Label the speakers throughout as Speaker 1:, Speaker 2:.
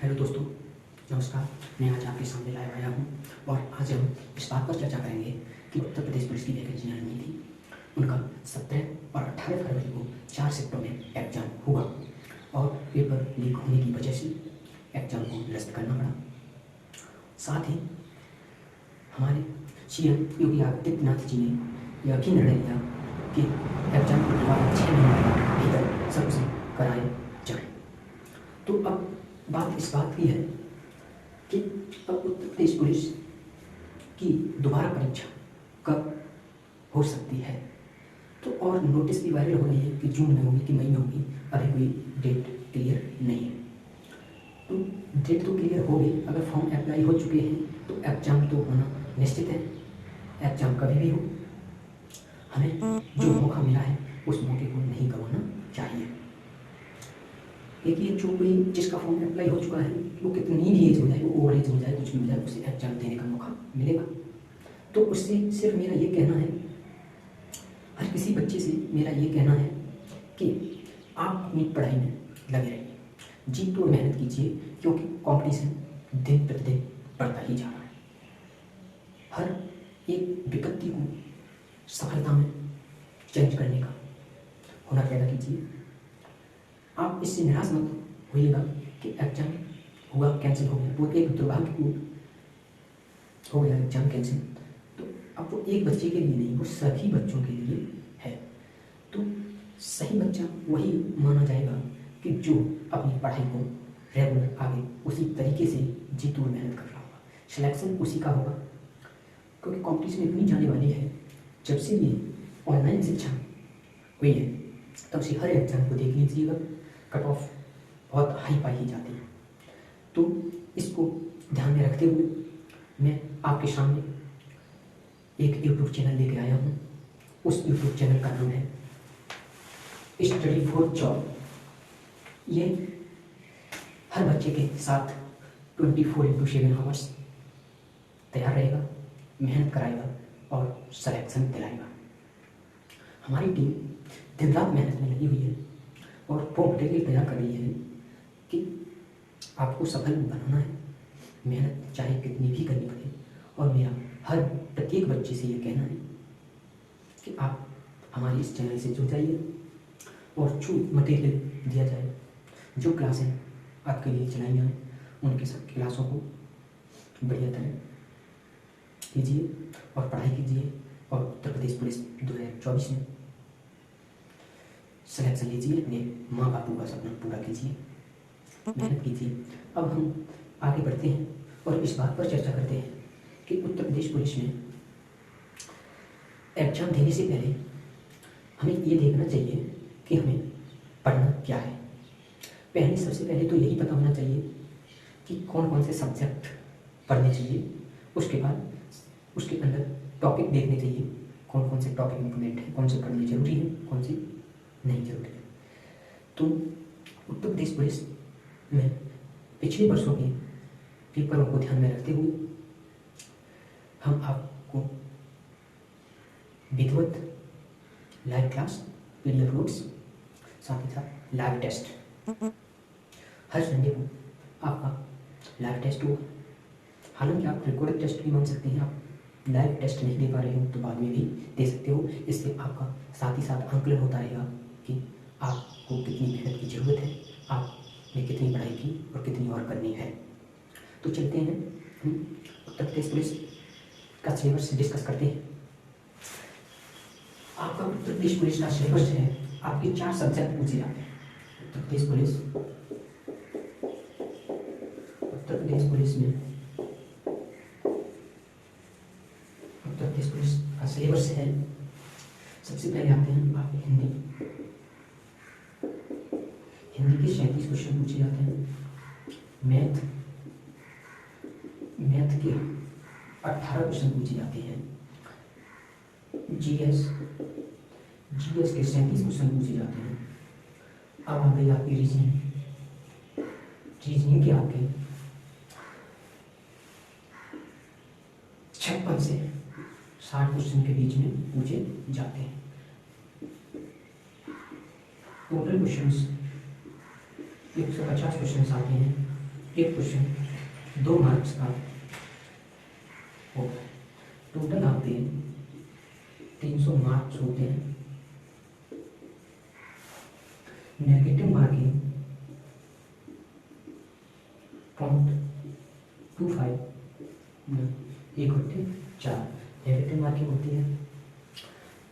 Speaker 1: Hello दोस्तों, नमस्कार। मैं आज आपके सामने लाया आया हूँ और आज हम इस बात पर चर्चा करेंगे कि उत्तर प्रदेश पुलिस की वैकेंसी नहीं थी। उनका 17 और 18 फरवरी को 4 शिफ्टों में एग्जाम हुआ और पेपर लीक होने की वजह से एग्जाम को निरस्त करना पड़ा। साथ ही हमारे सीएम योगी आदित्यनाथ जी ने यह भी निर्णय लिया कि एग्जाम को दोबारा 6 महीने के भीतर सबसे कराए जाए। तो अब बात इस बात की है कि अब उत्तर प्रदेश पुलिस की दोबारा परीक्षा कब हो सकती है। तो और नोटिस भी वायरल हो रही है कि जून में होगी कि मई में होगी, अभी कोई डेट क्लियर नहीं है। तो डेट तो क्लियर हो गई, अगर फॉर्म अप्लाई हो चुके हैं तो एग्ज़ाम तो होना निश्चित है। एग्ज़ाम कभी भी हो, हमें जो मौका मिला है उस मौके को नहीं गंवाना चाहिए। एक ये जो कोई जिसका फॉर्म अप्लाई हो चुका है वो कितनी भी एज हो जाए, वो ओवर एज हो जाए, कुछ भी हो जाए, उसे एग्जाम देने का मौका मिलेगा। तो उससे सिर्फ मेरा ये कहना है, हर किसी बच्चे से मेरा ये कहना है कि आप अपनी पढ़ाई में लगे रहिए, जी तोड़ मेहनत कीजिए, क्योंकि कंपटीशन दिन प्रतिदिन बढ़ता ही जा रहा है। हर एक विपत्ति को सफलता में चेंज करने का हुनर पैदा कीजिए। आप इससे निराश मत होइएगा कि एग्जाम हुआ कैंसिल हो गया, वो एक दुर्भाग्यपूर्ण हो गया एग्जाम कैंसिल। तो अब वो एक बच्चे के लिए नहीं, वो सभी बच्चों के लिए है। तो सही बच्चा वही माना जाएगा कि जो अपनी पढ़ाई को रेगुलर आगे उसी तरीके से जी तोड़ मेहनत कर रहा होगा, सिलेक्शन उसी का होगा। क्योंकि कॉम्पिटिशन इतनी जाने वाली है, जब से ये ऑनलाइन शिक्षा हुई है तब से हर एग्जाम को देख लीजिएगा, कट ऑफ बहुत हाई पाई ही जाती है। तो इसको ध्यान में रखते हुए मैं आपके सामने एक यूट्यूब चैनल लेके आया हूँ। उस यूट्यूब चैनल का नाम है स्टडी फॉर जॉब। ये हर बच्चे के साथ 24/7 आवर्स तैयार रहेगा, मेहनत कराएगा और सिलेक्शन दिलाएगा। हमारी टीम दिन रात मेहनत में लगी हुई है और वो मटेरियल तैयार कर रही है कि आपको सफल बनाना है। मेहनत चाहे कितनी भी करनी पड़े, और मेरा हर प्रत्येक बच्चे से ये कहना है कि आप हमारे इस चैनल से जुड़ जाइए और जो मटेरियल दिया जाए, जो क्लासें आपके लिए चलाई जाएँ, उनके सब क्लासों को बढ़िया तरह कीजिए और पढ़ाई कीजिए और उत्तर प्रदेश पुलिस 2024 में सिलेक्शन लीजिए। अपने माँ बापू का सपना पूरा कीजिए, मेहनत कीजिए। अब हम आगे बढ़ते हैं और इस बात पर चर्चा करते हैं कि उत्तर प्रदेश पुलिस में एग्जाम देने से पहले हमें ये देखना चाहिए कि हमें पढ़ना क्या है। सबसे पहले तो यही पता होना चाहिए कि कौन कौन से सब्जेक्ट पढ़ने चाहिए। उसके बाद उसके अंदर टॉपिक देखने चाहिए, कौन कौन से टॉपिक इम्पोर्टेंट है, कौन से पढ़ने जरूरी है, कौन से नहीं जरूरी है। तो उत्तर प्रदेश पुलिस में पिछले वर्षों के पेपरों को ध्यान में रखते हुए हम आपको विधिवत लाइव क्लास, पीडीएफ नोट्स, साथ ही साथ लाइव टेस्ट, हर संडे को आपका लाइव टेस्ट होगा। हालांकि आप रिकॉर्डेड टेस्ट भी मान सकते हैं, आप लाइव टेस्ट नहीं दे पा रहे हो तो बाद में भी दे सकते हो। इससे आपका साथ ही साथ आंकलन होता रहेगा कि आपको कितनी मेहनत की ज़रूरत है, आपने कितनी पढ़ाई की और कितनी और करनी है। तो चलते हैं हम उत्तर प्रदेश पुलिस का सिलेबस डिस्कस करते हैं। आपका उत्तर प्रदेश पुलिस का सिलेबस है, आपके 4 सब्जेक्ट पूछे जाते हैं। उत्तर प्रदेश पुलिस में उत्तर प्रदेश पुलिस का सिलेबस है। सबसे पहले आते हैं आप हिंदी के 37 क्वेश्चन पूछे जाते हैं। मैथ के 18 क्वेश्चन पूछे जाते हैं। जीएस के 37 क्वेश्चन पूछे जाते हैं। अब आ गई आपकी रीजनिंग के आपके 56 से 60 क्वेश्चन के बीच में पूछे जाते हैं। टोटल क्वेश्चंस 150 क्वेश्चन आते हैं एक क्वेश्चन 2 मार्क्स का होगा। टोटल आपके 300 मार्क्स होते हैं। नेगेटिव मार्किंग 0.25 1/4 नेगेटिव मार्किंग होती है।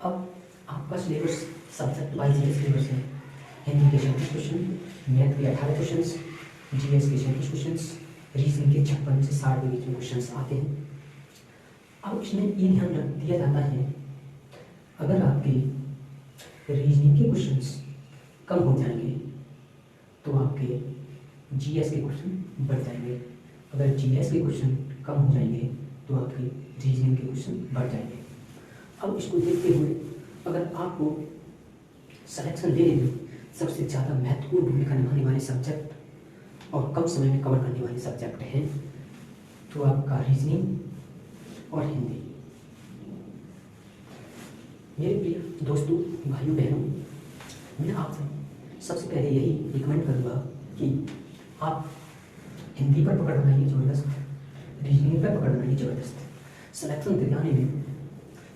Speaker 1: अब आपका सिलेबस सब्जेक्ट वाइज ये सिलेबस है। हिंदी के 37 क्वेश्चन, मैथ के 18 क्वेश्चन, जीएस के 37 क्वेश्चन, रीजनिंग के 56 से 60 के बीच में क्वेश्चन आते हैं। अब इसमें ये ध्यान रख दिया जाता है, अगर आपके रीजनिंग के क्वेश्चंस कम हो जाएंगे तो आपके जीएस के क्वेश्चन बढ़ जाएंगे। अगर जीएस के क्वेश्चन कम हो जाएंगे तो आपके रीजनिंग के क्वेश्चन बढ़ जाएंगे। अब इसको देखते हुए अगर आपको सिलेक्शन लेने में सबसे ज़्यादा महत्वपूर्ण भूमिका निभाने वाले सब्जेक्ट और कम समय में कवर करने वाले सब्जेक्ट हैं तो आपका रीजनिंग और हिंदी। मेरे प्रिय दोस्तों, भाइयों बहनों, मैं आपसे सबसे पहले यही रिकमेंड करूँगा कि आप हिंदी पर पकड़ बनाइए ज़बरदस्त, रीजनिंग पर पकड़ बनाइए ज़बरदस्त। सिलेक्शन दिलाने में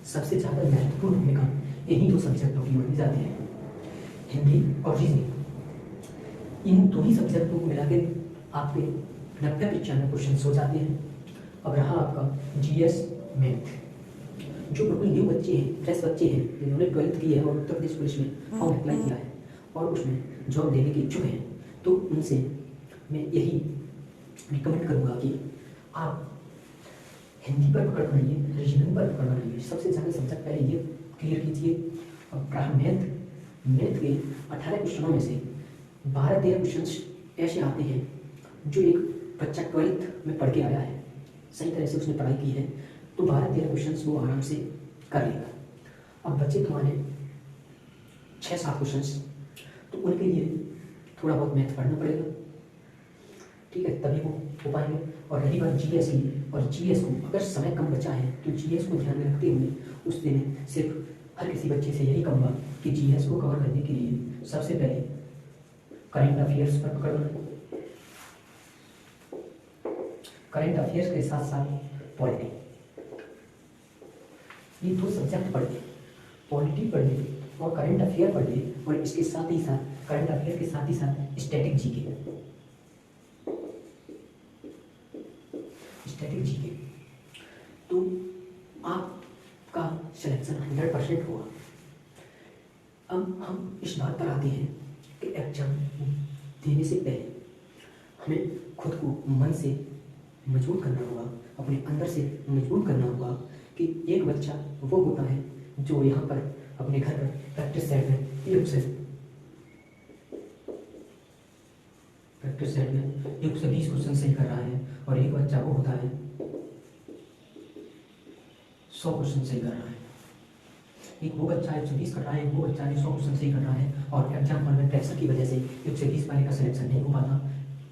Speaker 1: सबसे ज़्यादा महत्वपूर्ण भूमिका इन्हीं 2 सब्जेक्टों की मानी जाती है, हिंदी और रीजनिंग। इन 2 ही सब्जेक्टों को मिला के आपके 90-95 क्वेश्चन हो जाते हैं। अब रहा आपका जीएस मैथ, जो बिल्कुल न्यू बच्चे हैं, फ्रेश बच्चे हैं, जिन्होंने 12th की है और उत्तर प्रदेश पुलिस में फॉर्म अप्लाई किया है और उसमें जॉब लेने के इच्छुक हैं, तो उनसे मैं यही रिकमेंड करूँगा कि आप हिंदी पर पकड़ बनाइए, रीजनिंग पर पकड़ बनाइए। सबसे ज़्यादा सब्जेक्ट पहले ये क्लियर कीजिए। अब रहा मैथ के 18 क्वेश्चनों में से 12-13 क्वेश्चन ऐसे आते हैं जो एक बच्चा 12th में पढ़ के आया है, सही तरह से उसने पढ़ाई की है, तो 12-13 क्वेश्चंस वो आराम से कर लेगा। अब बच्चे तुम्हारे 6-7 क्वेश्चंस, तो उनके लिए थोड़ा बहुत मैथ पढ़ना पड़ेगा, ठीक है, तभी वो हो पाएंगे। और रही बात जीएस की, और जीएस को अगर समय कम बचा है तो जीएस को ध्यान में रखते हुए उस दिन सिर्फ हर किसी बच्चे से यही कहूँगा कि जीएस को कवर करने के लिए सबसे पहले करंट अफेयर्स पर पकड़ बनाए। करंट अफेयर्स के साथ साथ पॉलिटी, ये 2 सब्जेक्ट पढ़िए, पॉलिटी पढ़िए और करंट अफेयर पढ़िए, और इसके साथ ही साथ करंट अफेयर के साथ ही साथ स्टैटिक जीके तो आपका सिलेक्शन 100% होगा। अब हम इस बात पर आते हैं कि एग्जाम देने से पहले हमें खुद को मन से मजबूत करना होगा, अपने अंदर से मजबूत करना होगा कि एक बच्चा वो होता है जो यहाँ पर अपने घर पर प्रैक्टिस सेट में 120 क्वेश्चन सही कर रहा है, और एक बच्चा वो होता है 100 क्वेश्चन सही कर रहा है। एक वो बच्चा 120 कर रहा है, वो बच्चा 100 क्वेश्चन सही कर रहा है, और एग्जाम हॉल में प्रेशर की वजह से 120 वाले का सिलेक्शन नहीं हो पाता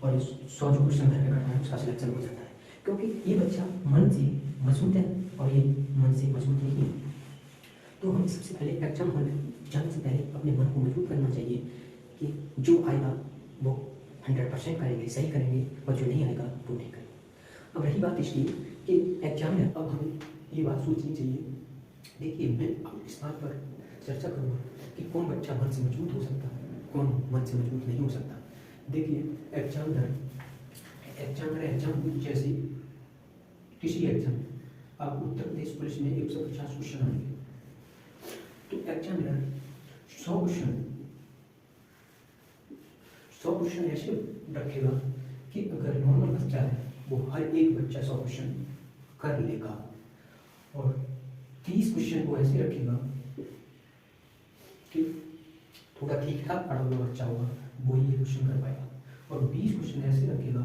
Speaker 1: और 100 जो क्वेश्चन घर पे कर रहा है उसका सिलेक्शन हो जाता है, क्योंकि ये बच्चा मन से मजबूत है और ये मन से मजबूत नहीं है। तो हमें सबसे पहले एग्जाम हॉल में जाने से पहले अपने मन को मजबूत करना चाहिए कि जो आएगा वो 100% करेंगे, सही करेंगे, और जो नहीं आएगा वो नहीं करेंगे। अब रही बात इसकी कि एग्जाम में अब हमें ये बात सोचनी चाहिए। देखिए, मैं अब इस बात पर चर्चा करूँगा कि कौन बच्चा मन से मजबूत हो सकता है, कौन मन से मजबूत नहीं हो सकता। देखिए, एग्जाम जैसे किसी एग्जाम, अब उत्तर प्रदेश पुलिस में 150 क्वेश्चन आएंगे, तो एग्जामिनर 100 क्वेश्चन ऐसे रखेगा कि अगर नॉर्मल बच्चा है वो हर एक बच्चा 100 क्वेश्चन कर लेगा, और 30 क्वेश्चन को ऐसे रखेगा कि थोड़ा ठीक ठाक पढ़ा हुआ बच्चा होगा वो ये क्वेश्चन कर पाएगा, और 20 क्वेश्चन ऐसे रखेगा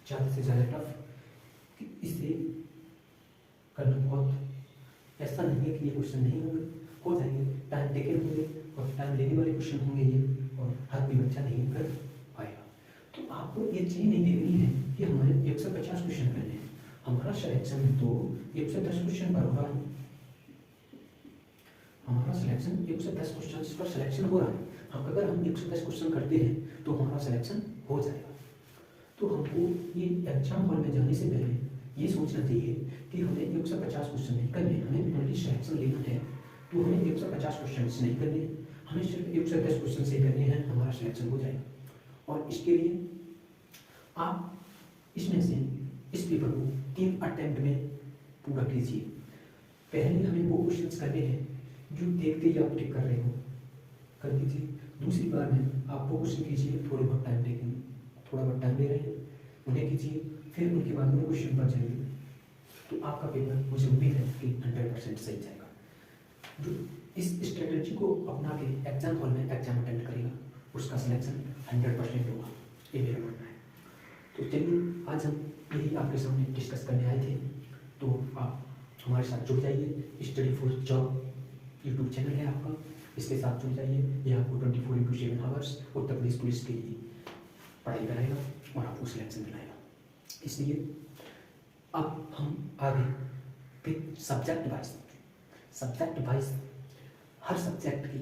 Speaker 1: ज़्यादा से ज़्यादा टफ कि इसे करना बहुत ऐसा नहीं है कि ये क्वेश्चन नहीं होंगे, हो जाएंगे, टाइम टेकन होंगे और टाइम लेने वाले क्वेश्चन होंगे ये, और हर कोई बच्चा नहीं कर पाएगा। तो आपको ये चीज़ नहीं देखनी है कि हमारे 150 क्वेश्चन करने हैं, हमारा सिलेक्शन तो 110 क्वेश्चन पर हो रहा है, हमारा सिलेक्शन 110 क्वेश्चन पर सिलेक्शन हो रहा है। हम अगर हम 110 क्वेश्चन करते हैं तो हमारा सिलेक्शन हो जाएगा। तो हमको ये एग्जाम हॉल में जाने से पहले ये सोचना चाहिए कि हमें 150 क्वेश्चन नहीं करने, हमें ओनली सिलेक्शन लेना है। तो हमें 150 क्वेश्चन नहीं करने, हमें सिर्फ 110 क्वेश्चन से करने हैं, हमारा सिलेक्शन हो जाए। और इसके लिए आप इसमें से इस पेपर को 3 अटेम्प्ट में पूरा कीजिए। पहले हमें वो क्वेश्चंस करने हैं जो देखते ही आप टिक कर रहे हो, कर दीजिए। दूसरी बार में आप वो क्वेश्चन कीजिए, थोड़े बहुत टाइम लेकिन थोड़ा बहुत टाइम ले रहे हैं, उन्हें कीजिए। फिर उनके बाद में क्वेश्चन पर जाइए, तो आपका पेपर मुझे उम्मीद है कि 100% सही जाएगा। जो इस स्ट्रेटजी को अपना के एग्जाम हॉल में एग्जाम अटेंड करेगा, उसका सिलेक्शन 100% होगा, ये मेरा मानना है। तो चलिए, आज हम यही आपके सामने डिस्कस करने आए थे। तो आप हमारे साथ जुड़ जाइए। Study for job YouTube channel है आपका, इसके साथ जुड़ जाइए। ये आपको 24/7 आवर्स उत्तर प्रदेश पुलिस के लिए पढ़ाई कराएगा और आपको सिलेक्शन दिलाएगा। इसलिए अब हम आगे फिर सब्जेक्ट वाइज हर सब्जेक्ट की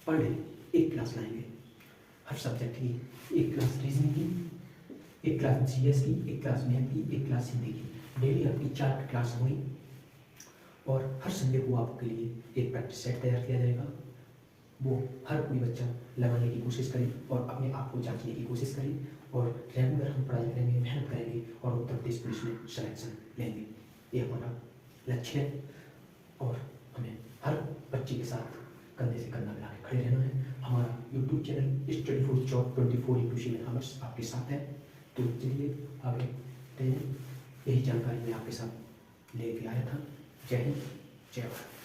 Speaker 1: पर डे एक क्लास लाएंगे। हर सब्जेक्ट की एक क्लास रीजनिंग की, एक क्लास जीएस की, एक क्लास मैथ की, एक क्लास हिंदी की। डेली आपकी 4 क्लास होगी और हर संडे को आपके लिए एक प्रैक्टिस सेट तैयार किया जाएगा। वो हर कोई बच्चा लगाने की कोशिश करे और अपने आप को जांचने की कोशिश करे, और रेगुलर हम पढ़ाई करेंगे, मेहनत करेंगे और उत्तर प्रदेश पुलिस में सिलेक्शन लेंगे। ये हमारा लक्ष्य है और हमें हर बच्चे के साथ कंधे से कंधा मिला के खड़े रहना है। हमारा YouTube channel study for job 24/7 hours आपके साथ है। तो चलिए आगे बढ़ते हैं। यही जानकारी मैं आपके साथ लेके आया था। जय हिंद, जय भारत।